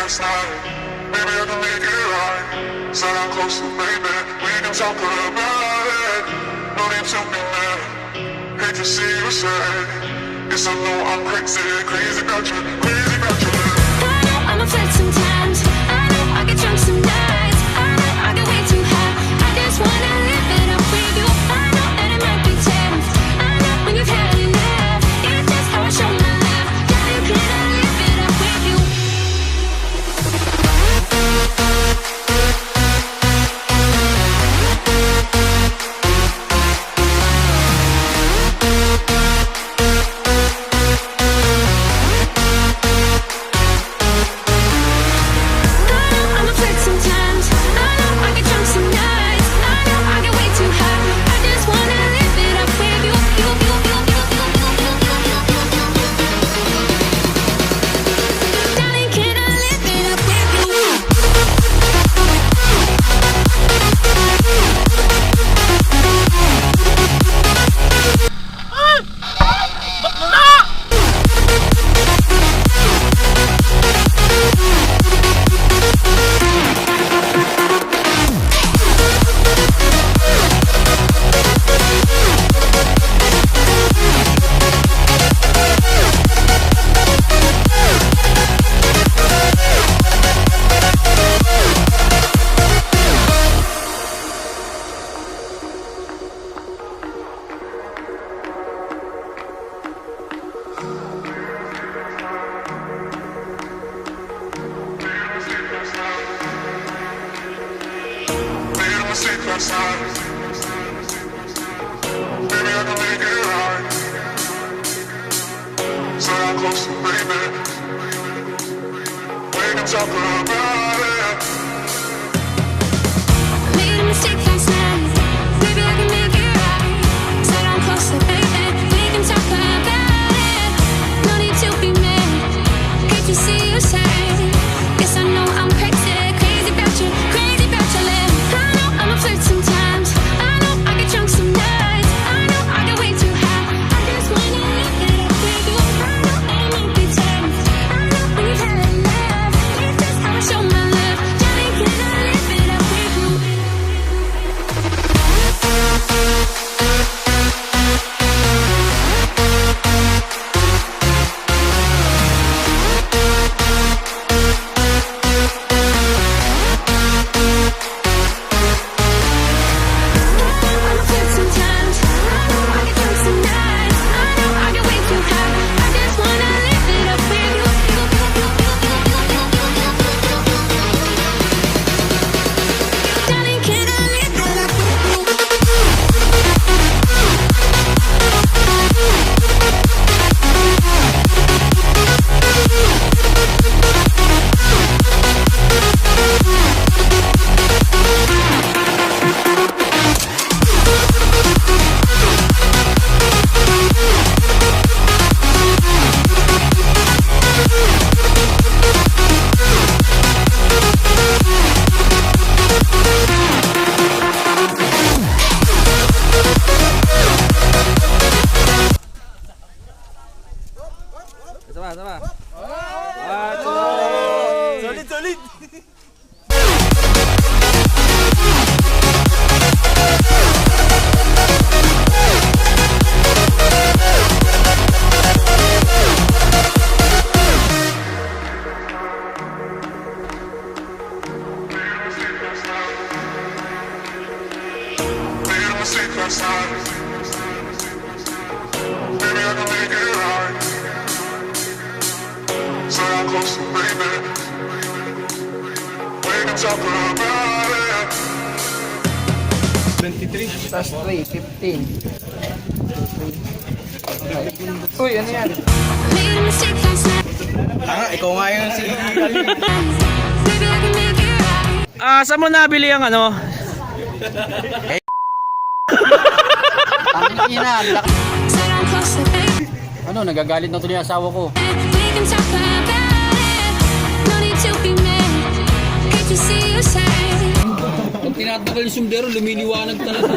last night. Maybe I can make it right. Said I'm close to baby, we can talk about it. No need to be mad, hate to see you sad. Yes, I know I'm crazy, crazy about you, crazy about you. I know I'm a flirt sometimes. I know I get drunk some nights. I know I get way too high. I just wanna live it up with you. I know that it might be tough. I know when you've had enough. It's just how I show my love. Darling, can I live it up with you? Last night. Maybe I can make it right. Said I'm close to baby, we can talk about it. Made a mistake last night. Maybe I can make it right. Said I'm close to baby. We can talk about it. No need to be mad. Hate to see you sad. Guess I know I'm crazy, crazy about you, crazy about your love. I know I'm a flirt sometimes. I know I get drunk some nights. I know I get way too high. I just wanna live it up with you. I know that it might be tough. I know when you've had enough. It's just how I show my love. Darling, can I live it up with you? I'm a flirt sometimes. I know I get drunk some nights. I know I get way too high. I just wanna live it up with you. Darling, can I live it up with you? Sama. Solid. Made a mistake last night. Maybe I can make it right. Said I'm close to baby, we can talk about it. 23. Plus 3, 15. Uy, ano yan? Made a mistake last night. Ikaw nga yun si Maybe I can make it right. Saan mo nabili ang ano? Tangin ina, Said I'm close to baby. ano, nagagalit na tuloy ang asawa ko. We can talk about it. No need to be mad. Hate to see you sad. Pag tinatagal yung sumdero, lumiliwanag talaga.